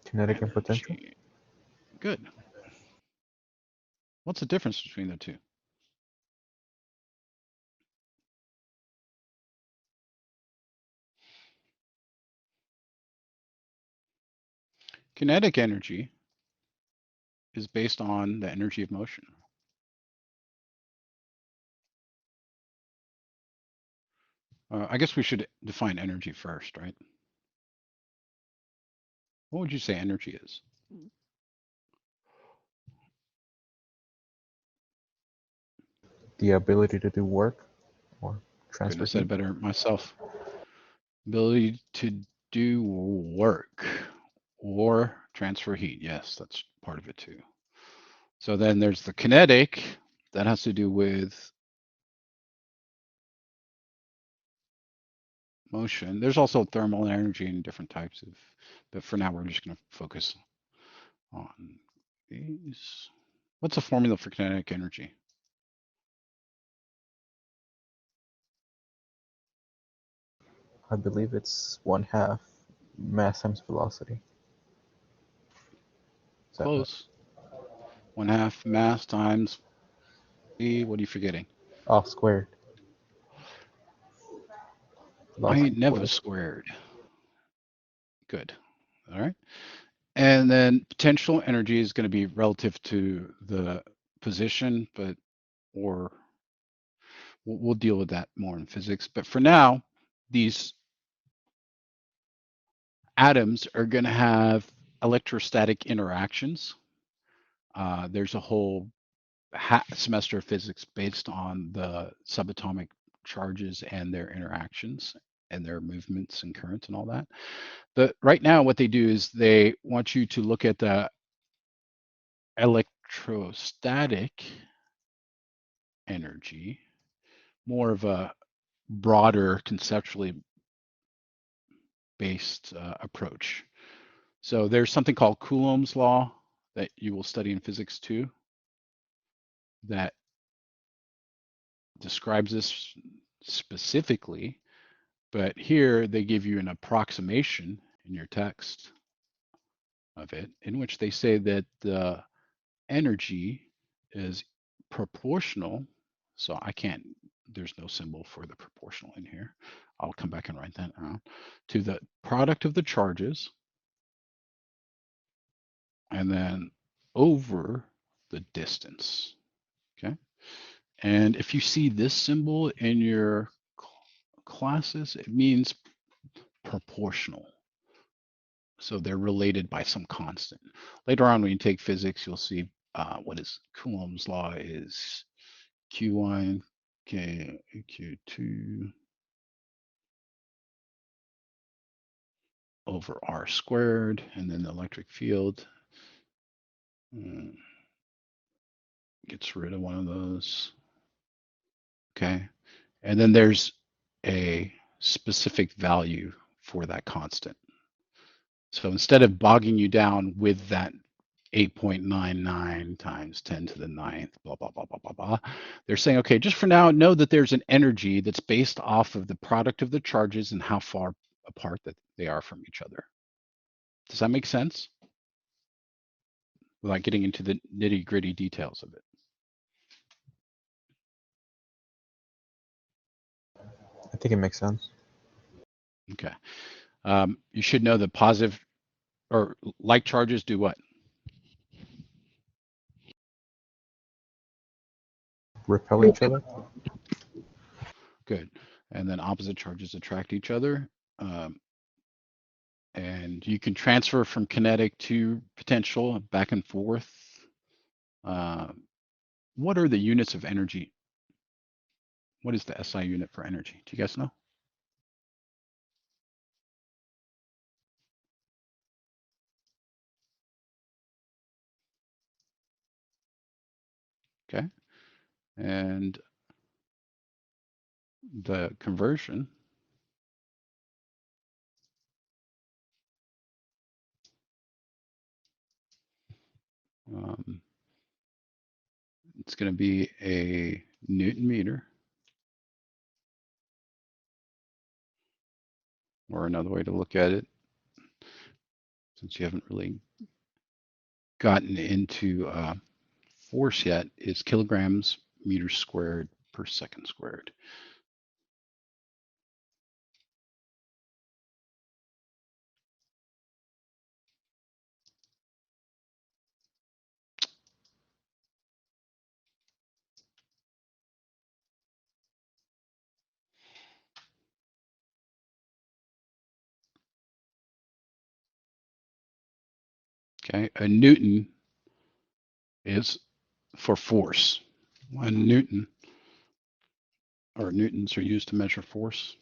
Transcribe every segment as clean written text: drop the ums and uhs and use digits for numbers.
Kinetic and potential. energy. Good. What's the difference between the two? Kinetic energy is based on the energy of motion. I guess we should define energy first, right? What would you say energy is? The ability to do work or transfer Couldn't have said it heat. better myself. Ability to do work or transfer heat. Yes, that's part of it too. So then there's the kinetic that has to do with motion. There's also thermal energy and different types of, but for now we're just going to focus on these. What's the formula for kinetic energy? I believe it's 1/2 mass times velocity. Is that right? Close. 1/2 mass times E. What are you forgetting? Oh, squared. I Velocity ain't never squared. squared. Good. All right. And then potential energy is going to be relative to the position, but or we'll deal with that more in physics. But for now, these atoms are going to have electrostatic interactions. There's a whole semester of physics based on the subatomic charges and their interactions and their movements and currents and all that. But right now, what they do is they want you to look at the electrostatic energy, more of a broader conceptually based approach. So there's something called Coulomb's law that you will study in physics too, that describes this specifically, but here they give you an approximation in your text of it, in which they say that the energy is proportional. So I can't, there's no symbol for the proportional in here. I'll come back and write that out, to the product of the charges and then over the distance. Okay. And if you see this symbol in your classes, it means proportional. So they're related by some constant. Later on, when you take physics, you'll see what is Coulomb's law is Q1, K, Q2 over R squared, and then the electric field gets rid of one of those. Okay. And then there's a specific value for that constant. So instead of bogging you down with that 8.99 times 10 to the ninth, blah, blah, blah, blah, blah, blah, they're saying, okay, just for now, know that there's an energy that's based off of the product of the charges and how far apart that they are from each other. Does that make sense? Without getting into the nitty gritty details of it. I think it makes sense. Okay. You should know that positive or like charges do what? Repel each other. Good. And then opposite charges attract each other. And you can transfer from kinetic to potential back and forth. What are the units of energy? What is the SI unit for energy? Do you guys know? Okay. And the conversion it's going to be a Newton meter, or another way to look at it since you haven't really gotten into force yet, is kilograms meters squared per second squared. Okay, a Newton is for force. 1 Newton, or newtons, are used to measure force.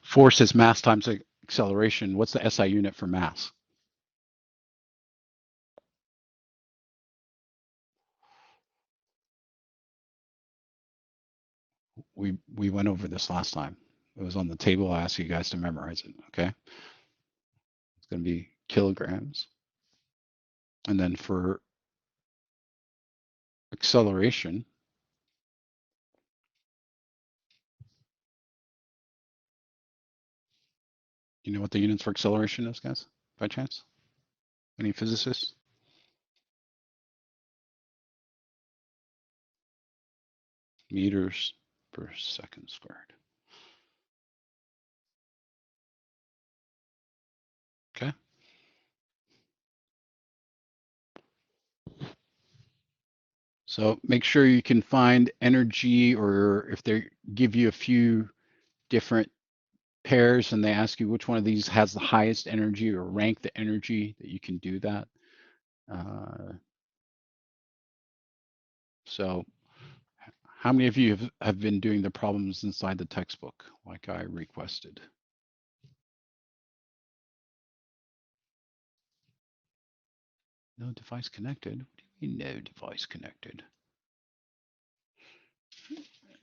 Force is mass times acceleration. What's the SI unit for mass? We went over this last time. It was on the table. I asked you guys to memorize it. Okay, it's going to be kilograms, and then for acceleration, you know what the units for acceleration is, guys? By chance? Any physicists? Meters per second squared. Okay. So make sure you can find energy, or if they give you a few different pairs and they ask you which one of these has the highest energy, or rank the energy, that you can do that. So how many of you have been doing the problems inside the textbook like I requested? No device connected? What do you mean no device connected?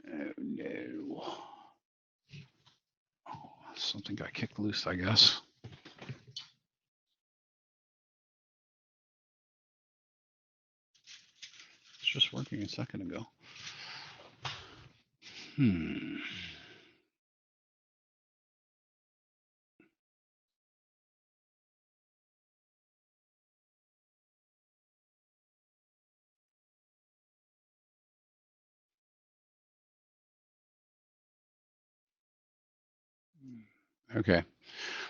Oh no. Oh, something got kicked loose, I guess. It's just working a second ago. Okay.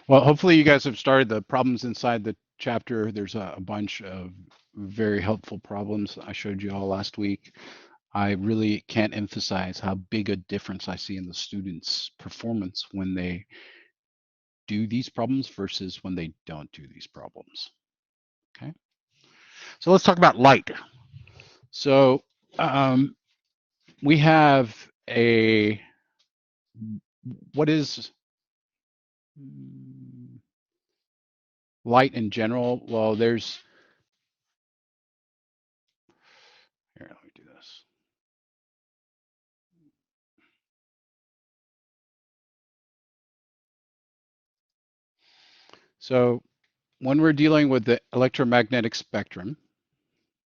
Well, hopefully you guys have started the problems inside the chapter. There's a bunch of very helpful problems I showed you all last week. I really can't emphasize how big a difference I see in the students' performance when they do these problems versus when they don't do these problems. Okay. So let's talk about light. So we have what is light in general? Well, here, let me do this. So when we're dealing with the electromagnetic spectrum,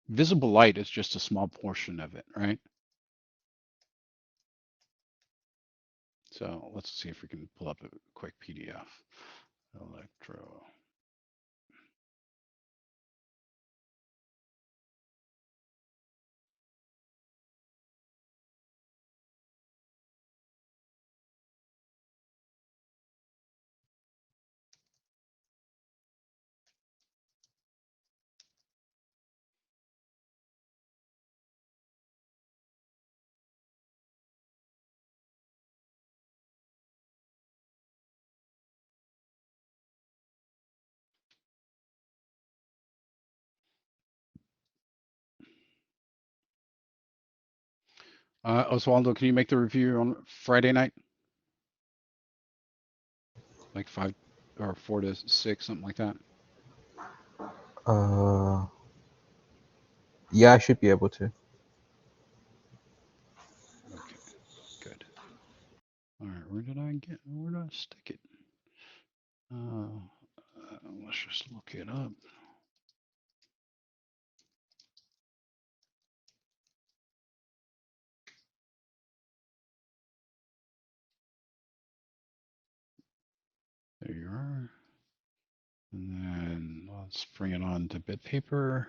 visible light is just a small portion of it, right? So let's see if we can pull up a quick PDF. Electro. Oswaldo, can you make the review on Friday night? Like 5 or 4 to 6, something like that? Yeah, I should be able to. Okay, good. All right, where did I stick it? Let's just look it up. There you are. And then let's bring it on to bit paper.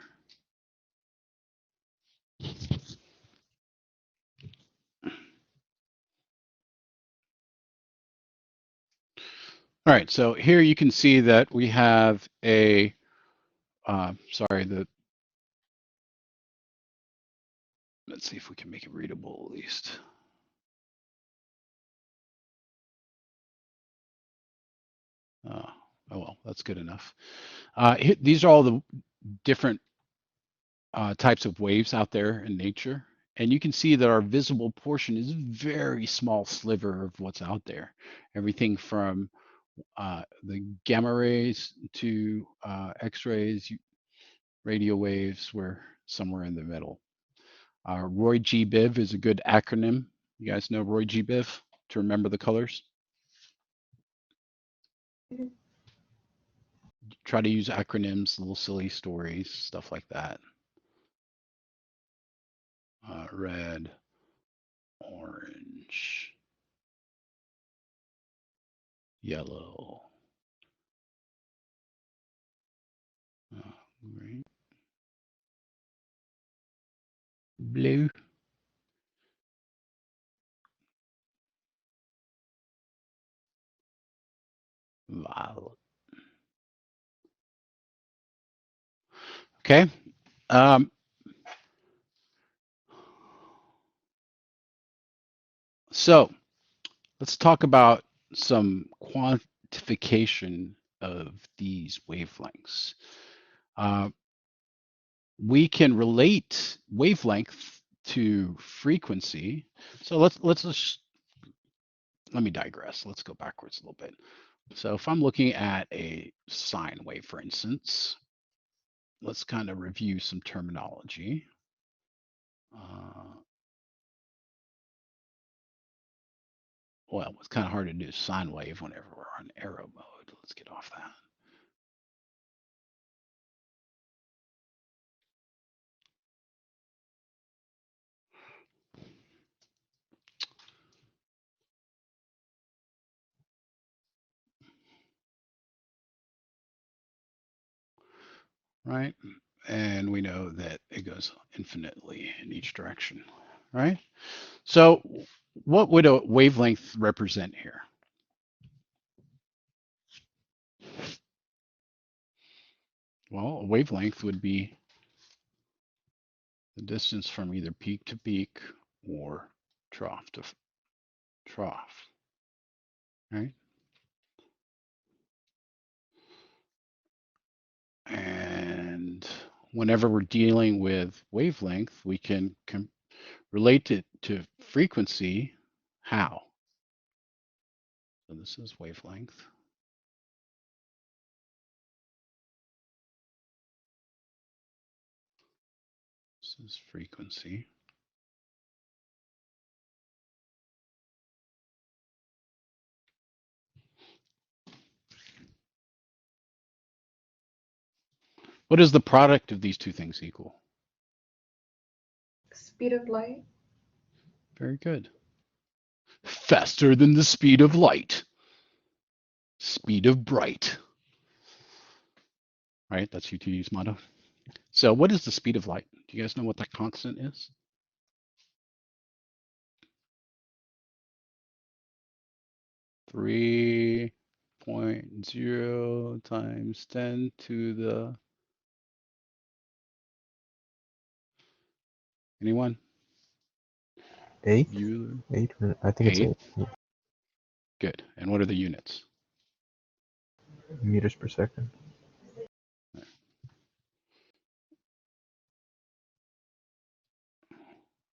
All right, so here you can see that we have a, let's see if we can make it readable at least. Oh well, that's good enough. These are all the different types of waves out there in nature. And you can see that our visible portion is a very small sliver of what's out there. Everything from the gamma rays to X-rays, radio waves, we're somewhere in the middle. Roy G. Biv is a good acronym. You guys know Roy G. Biv to remember the colors? Try to use acronyms, little silly stories, stuff like that. Red, orange, yellow, green, blue, violet. Okay. So let's talk about some quantification of these wavelengths. We can relate wavelength to frequency. So let me digress. Let's go backwards a little bit. So if I'm looking at a sine wave, for instance, let's kind of review some terminology. Well, it's kind of hard to do sine wave whenever we're on arrow mode. Let's get off that. Right? And we know that it goes infinitely in each direction, right? So what would a wavelength represent here? Well, a wavelength would be the distance from either peak to peak or trough to trough, right? And whenever we're dealing with wavelength, we can relate it to frequency. How? So this is wavelength. This is frequency. What is the product of these two things equal? Speed of light. Very good. Faster than the speed of light. Speed of bright. Right? That's UTU's motto. So what is the speed of light? Do you guys know what that constant is? Three 0.0 times 10 to the, anyone? 8? You 8? I think it's 8. 8. Yeah. Good. And what are the units? Meters per second.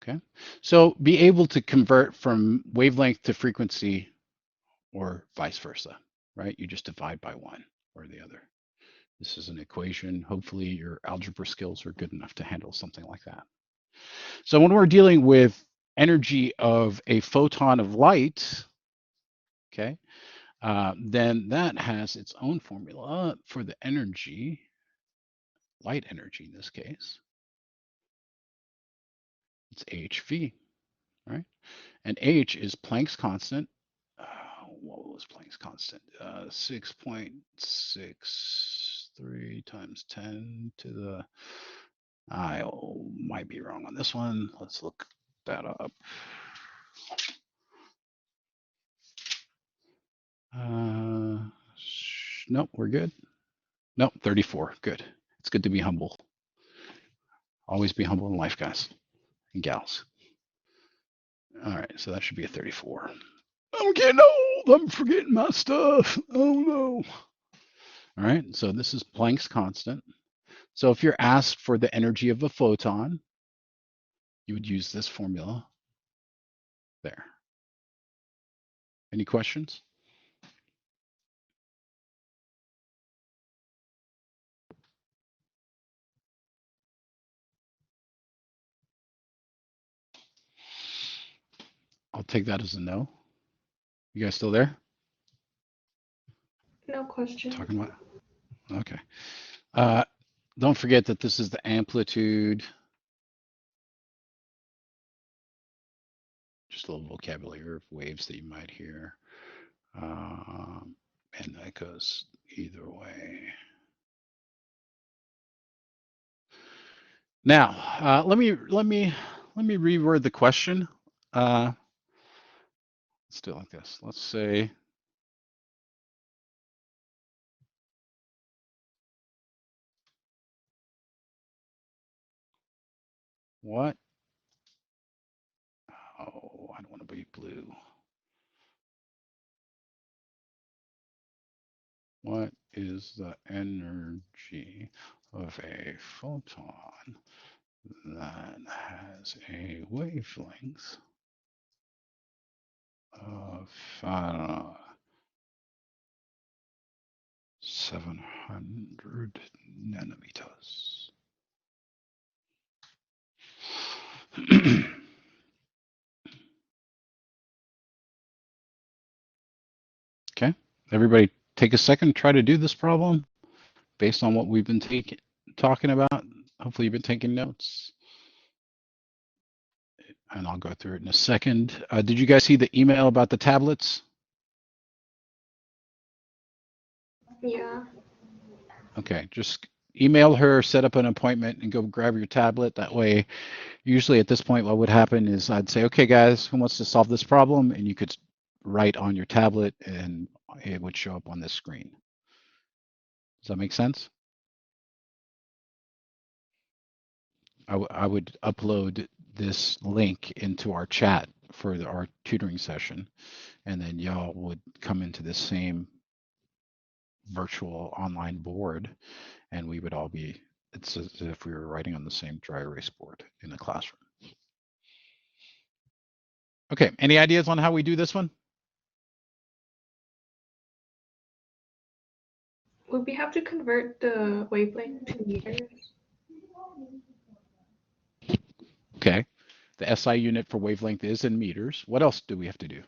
Okay. So be able to convert from wavelength to frequency or vice versa, right? You just divide by one or the other. This is an equation. Hopefully your algebra skills are good enough to handle something like that. So when we're dealing with energy of a photon of light, okay, then that has its own formula for the energy, light energy in this case. It's hv, right? And h is Planck's constant. what was Planck's constant? 6.63 times 10 to the, I might be wrong on this one. Let's look that up. Nope, we're good. Nope, 34. Good. It's good to be humble. Always be humble in life, guys and gals. All right, so that should be a 34. I'm getting old. I'm forgetting my stuff. Oh no. All right, so this is Planck's constant. So if you're asked for the energy of a photon, you would use this formula there. Any questions? I'll take that as a no. You guys still there? No question. Talking about? Okay. Don't forget that this is the amplitude. Just a little vocabulary of waves that you might hear. And that goes either way. Now, let me reword the question. Let's do it like this. Let's say, what? Oh, I don't want to be blue. What is the energy of a photon that has a wavelength of 700 nanometers? Okay, everybody take a second, try to do this problem based on what we've been talking about. Hopefully you've been taking notes. And I'll go through it in a second. Did you guys see the email about the tablets? Yeah. Okay, just email her, set up an appointment, and go grab your tablet. That way, usually at this point, what would happen is I'd say, okay, guys, who wants to solve this problem? And you could write on your tablet and it would show up on this screen. Does that make sense? I would upload this link into our chat for our tutoring session, and then y'all would come into this same virtual online board, and we would all be, it's as if we were writing on the same dry erase board in the classroom. Okay, any ideas on how we do this one? Would we have to convert the wavelength to meters? Okay, the SI unit for wavelength is in meters. What else do we have to do?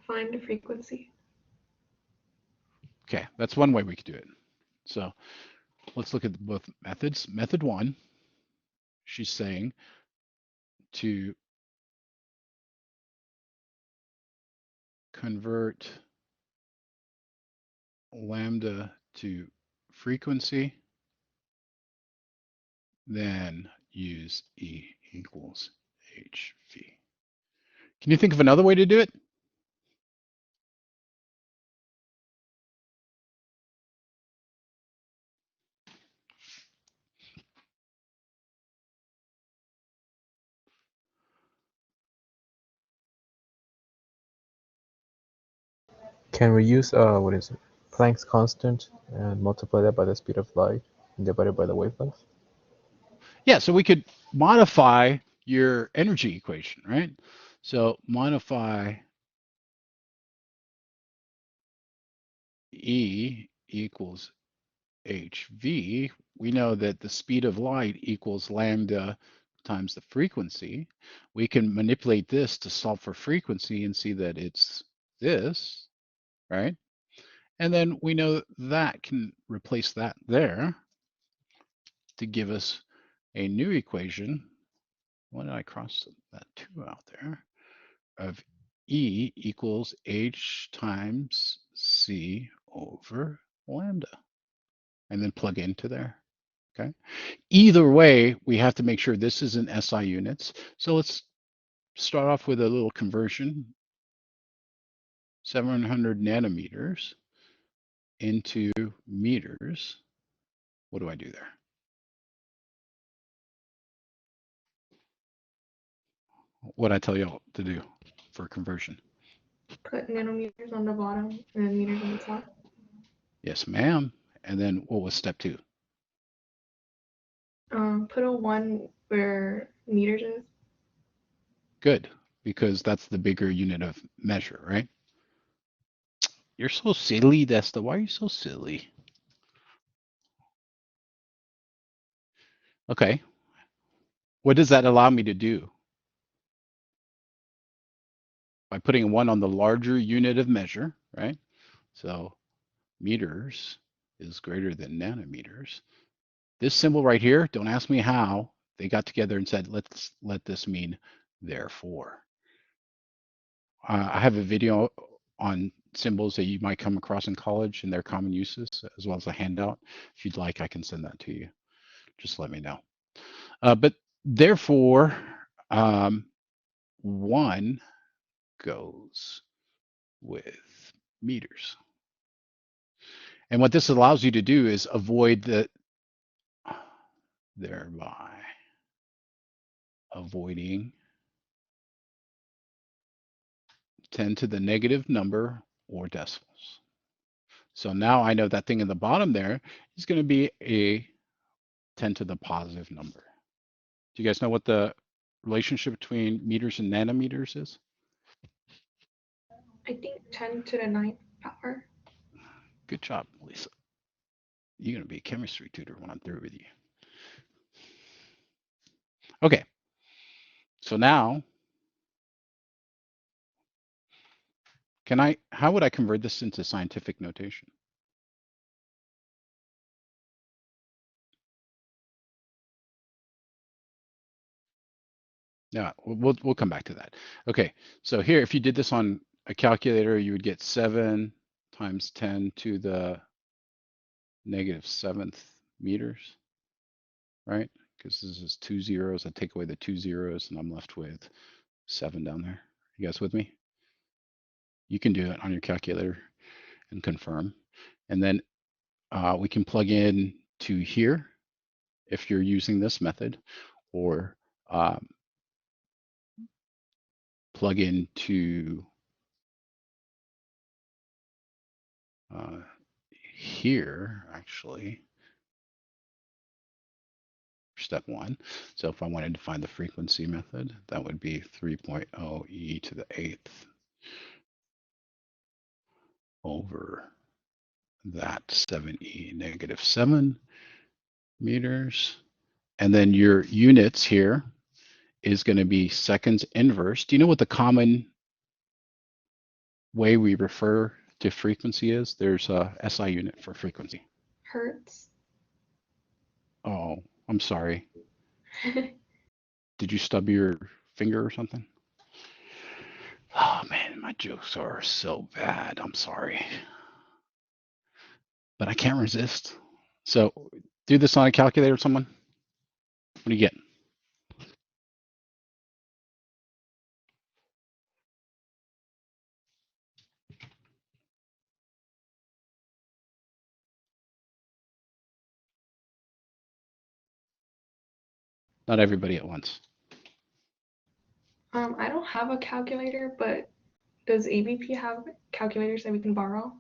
Find the frequency. Okay, that's one way we could do it. So let's look at both methods. Method one, she's saying to convert lambda to frequency, then use E equals HV. Can you think of another way to do it? Can we use what is it? Planck's constant and multiply that by the speed of light and divide it by the wavelength? Yeah, so we could modify your energy equation, right? So modify E equals HV. We know that the speed of light equals lambda times the frequency. We can manipulate this to solve for frequency and see that it's this, right? And then we know that can replace that there to give us a new equation. Why did I cross that 2 out there? of E equals H times C over lambda, and then plug into there. Okay. Either way, we have to make sure this is in SI units. So let's start off with a little conversion. 700 nanometers into meters. What do I do there? What I tell y'all to do for conversion? Put nanometers on the bottom and then meters on the top. Yes, ma'am. And then what was step 2? Put a 1 where meters is. Good, because that's the bigger unit of measure, right? You're so silly, Desta. Why are you so silly? Okay. What does that allow me to do? By putting 1 on the larger unit of measure, right? So meters is greater than nanometers. This symbol right here, don't ask me how, they got together and said, let's let this mean therefore. I have a video on symbols that you might come across in college and their common uses, as well as a handout. If you'd like, I can send that to you. Just let me know. But therefore, 1 goes with meters. And what this allows you to do is avoid thereby avoiding 10 to the negative number or decimals. So now I know that thing in the bottom there is going to be a 10 to the positive number. Do you guys know what the relationship between meters and nanometers is? I think 10 to the 9th power. Good job, Lisa. You're going to be a chemistry tutor when I'm through with you. Okay. So now, how would I convert this into scientific notation? Yeah, we'll come back to that. Okay, so here, if you did this on a calculator, you would get 7 times 10 to the negative 7th meters, right? Because this is 2 zeros. I take away the 2 zeros, and I'm left with 7 down there. You guys with me? You can do it on your calculator and confirm. And then we can plug in to here if you're using this method, or plug into here, actually, step 1. So if I wanted to find the frequency method, that would be 3.0 e to the 8th over that 7e negative 7 meters. And then your units here is going to be seconds inverse. Do you know what the common way we refer to frequency is? There's a SI unit for frequency. Hertz. Oh, I'm sorry. Did you stub your finger or something? Oh man, my jokes are so bad. I'm sorry. But I can't resist. So do this on a calculator, someone. What do you get? Not everybody at once. I don't have a calculator, but does ABP have calculators that we can borrow?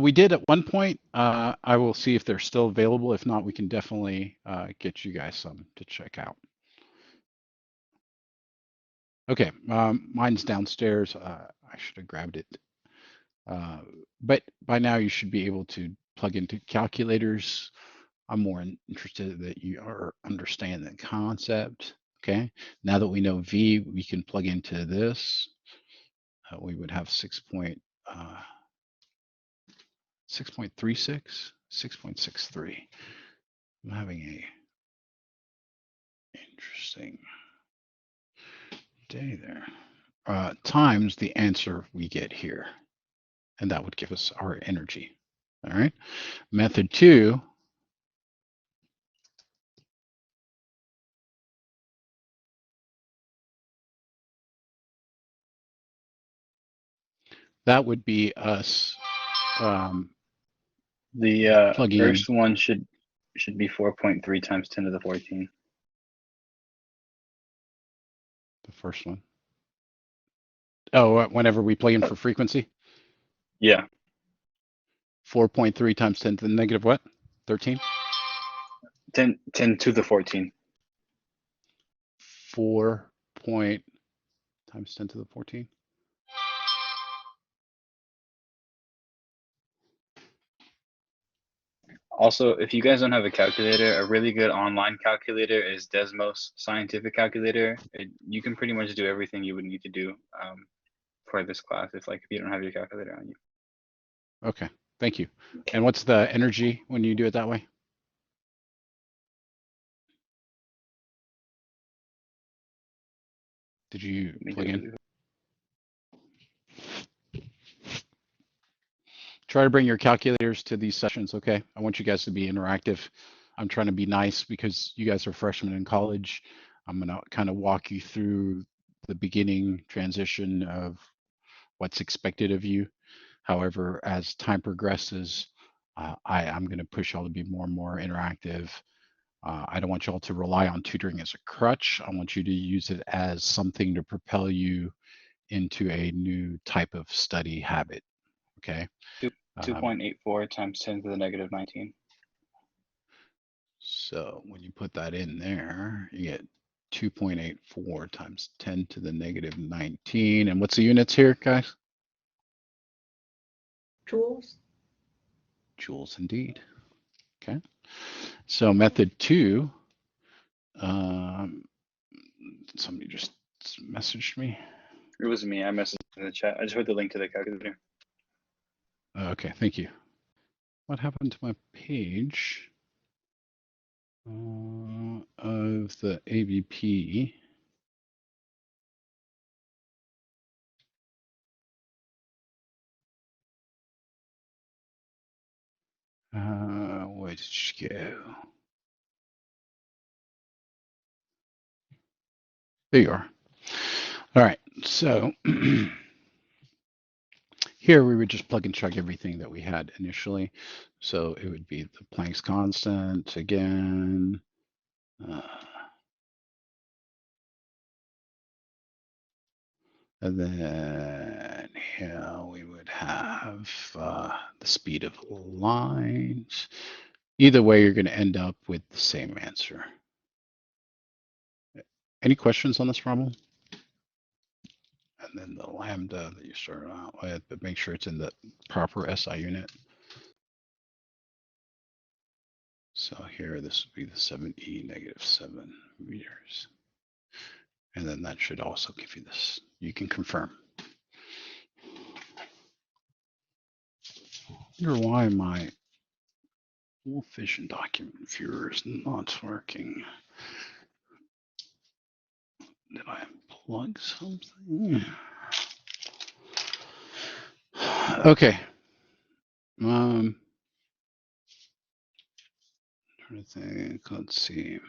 We did at one point. I will see if they're still available. If not, we can definitely get you guys some to check out. Okay, mine's downstairs. I should have grabbed it. But by now you should be able to plug into calculators. I'm more interested that you are understand the concept. Okay, now that we know V, we can plug into this. We would have 6.36, 6.63. I'm having a interesting day there. times the answer we get here. And that would give us our energy. All right. Method 2. That would be us The plugging in first one should be 4.3 times 10 to the 14. the first one. Oh, whenever we plug in for frequency? Yeah. 4.3 times 10 to the negative what? 13? 10 to the 14. 4 point times 10 to the 14. Also, if you guys don't have a calculator, a really good online calculator is Desmos Scientific Calculator. You can pretty much do everything you would need to do for this class if you don't have your calculator on you. Okay, thank you. And what's the energy when you do it that way? Did you plug in? Try to bring your calculators to these sessions, okay? I want you guys to be interactive. I'm trying to be nice because you guys are freshmen in college. I'm gonna kind of walk you through the beginning transition of what's expected of you. However, as time progresses, I'm going to push y'all to be more and more interactive. I don't want y'all to rely on tutoring as a crutch. I want you to use it as something to propel you into a new type of study habit. Okay. 2.84 times 10 to the negative 19. So when you put that in there, you get 2.84 times 10 to the negative 19. And what's the units here, guys? Joules. Joules indeed. Okay. So method 2, somebody just messaged me. It was me. I messaged in the chat. I just put the link to the calculator. Okay, thank you. What happened to my page of the AVP? Where did she go? There you are. All right, so here we would just plug and chug everything that we had initially. So it would be the Planck's constant again. And then here we would have the speed of lines. Either way, you're going to end up with the same answer. Any questions on this problem? And then the lambda that you started out with, but make sure it's in the proper SI unit. So here, this would be the 7e negative 7 meters. And then that should also give you this. You can confirm. I wonder why my full vision document viewer is not working. Did I unplug something? Okay. Trying to think. Let's see.